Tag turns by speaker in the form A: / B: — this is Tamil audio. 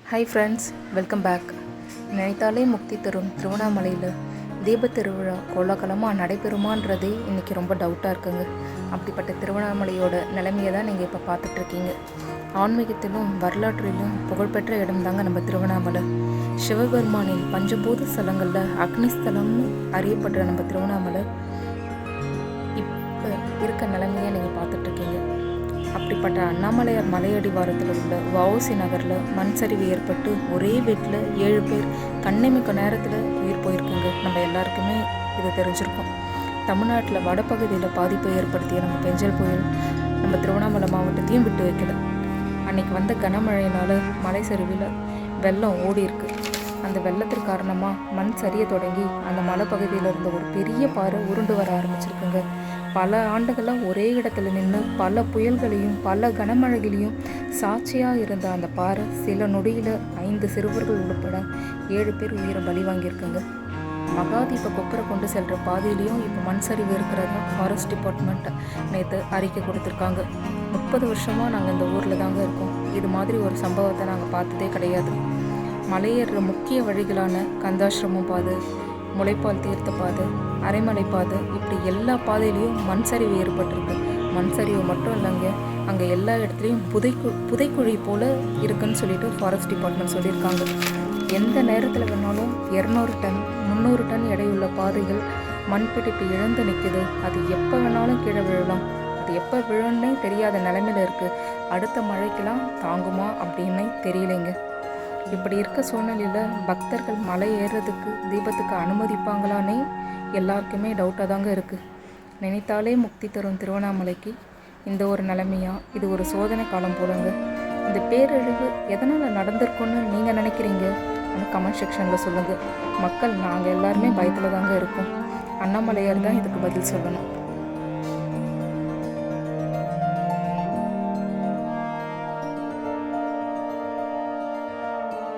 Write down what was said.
A: Hi friends, welcome back. நினைத்தாலே முக்தி தரும் திருவண்ணாமலையில் தீப திருவிழா கோலாகலமாக நடைபெறுமான்றதே இன்றைக்கி ரொம்ப டவுட்டாக இருக்குங்க. அப்படிப்பட்ட திருவண்ணாமலையோட நிலைமையை தான் நீங்கள் இப்போ பார்த்துட்ருக்கீங்க. ஆன்மீகத்திலும் வரலாற்றிலும் புகழ்பெற்ற இடம் தாங்க நம்ம திருவண்ணாமலை. சிவபெருமானின் பஞ்சபூத ஸ்தலங்களில் அக்னிஸ்தலம்னு அறியப்படுற நம்ம திருவண்ணாமலை இப்போ இருக்க நிலைமையை நீங்கள் பார்த்துட்ருக்கீங்க. அப்படிப்பட்ட அண்ணாமலையார் மலையடிவாரத்தில் உள்ள வஉசி நகரில் மண் சரிவு ஏற்பட்டு ஒரே வீட்டில் 7 பேர் கண்ணிமிக்க நேரத்தில் உயிர் போயிருக்குங்க. நம்ம எல்லாருக்குமே இது தெரிஞ்சிருக்கும். தமிழ்நாட்டில் வடபகுதியில் பாதிப்பை ஏற்படுத்திய நம்ம பெஞ்சல் புயல் நம்ம திருவண்ணாமலை மாவட்டத்தையும் விட்டு வைக்கல. அன்னைக்கு வந்த கனமழையினால் மலை சரிவில் வெள்ளம் ஓடி இருக்கு. அந்த வெள்ளத்திற்கு காரணமாக மண் சரிய தொடங்கி அந்த மலைப்பகுதியில் இருந்த ஒரு பெரிய பாறை உருண்டு வர ஆரம்பிச்சிருக்குங்க. பல ஆண்டுகளாக ஒரே இடத்துல நின்று பல புயல்களையும் பல கனமழைகளையும் சாட்சியாக இருந்த அந்த பாறை சில நொடியில் 5 சிறுவர்கள் உட்பட 7 பேர் உயிரை பலி வாங்கியிருக்குங்க. மகாதீப கொப்பரை கொண்டு செல்கிற பாதையிலையும் இப்போ மண் சரிவு இருக்கிறதா ஃபாரஸ்ட் டிபார்ட்மெண்ட் நேற்று அறிக்கை கொடுத்துருக்காங்க. 30 வருஷமாக நாங்கள் இந்த ஊரில் தாங்க இருக்கோம். இது மாதிரி ஒரு சம்பவத்தை நாங்கள் பார்த்ததே கிடையாது. மலையேற முக்கிய வழிகளான கந்தாசிரமம் பாதை, முளைப்பால் தீர்த்த பாதை, அரைமலை பாதை, இப்படி எல்லா பாதையிலையும் மண் சரிவு ஏற்பட்டிருக்கு. மண் சரிவு மட்டும் இல்லைங்க, அங்கே எல்லா இடத்துலையும் புதைக்குழி போல் இருக்குன்னு சொல்லிட்டு ஃபாரஸ்ட் டிபார்ட்மெண்ட் சொல்லியிருக்காங்க. எந்த நேரத்தில் வேணாலும் 200 டன் 300 டன் எடையுள்ள பாதைகள் மண்பிடிப்பு இழந்து நிற்குது. அது எப்போ வேணாலும் கீழே விழலாம். அது எப்போ விழுன்னே தெரியாத நிலைமையில் இருக்குது. அடுத்த மழைக்கெல்லாம் தாங்குமா அப்படின்னு தெரியலைங்க. இப்படி இருக்க சூழ்நிலையில் பக்தர்கள் மலை ஏறுறதுக்கு தீபத்துக்கு அனுமதிப்பாங்களானே எல்லாருக்குமே டவுட்டாக தாங்க இருக்குது. நினைத்தாலே முக்தி தரும் திருவண்ணாமலைக்கு இந்த ஒரு நிலைமையா? இது ஒரு சோதனை காலம் போலங்க. இந்த பேரழிவு எதனால் நடந்திருக்குன்னு நீங்கள் நினைக்கிறீங்க? அந்த கமெண்ட் செக்ஷனில் சொல்லுங்கள். மக்கள் நாங்கள் எல்லாருமே பயத்தில் தாங்க இருக்கோம். அண்ணாமலையார் தான் இதுக்கு பதில் சொல்லணும்.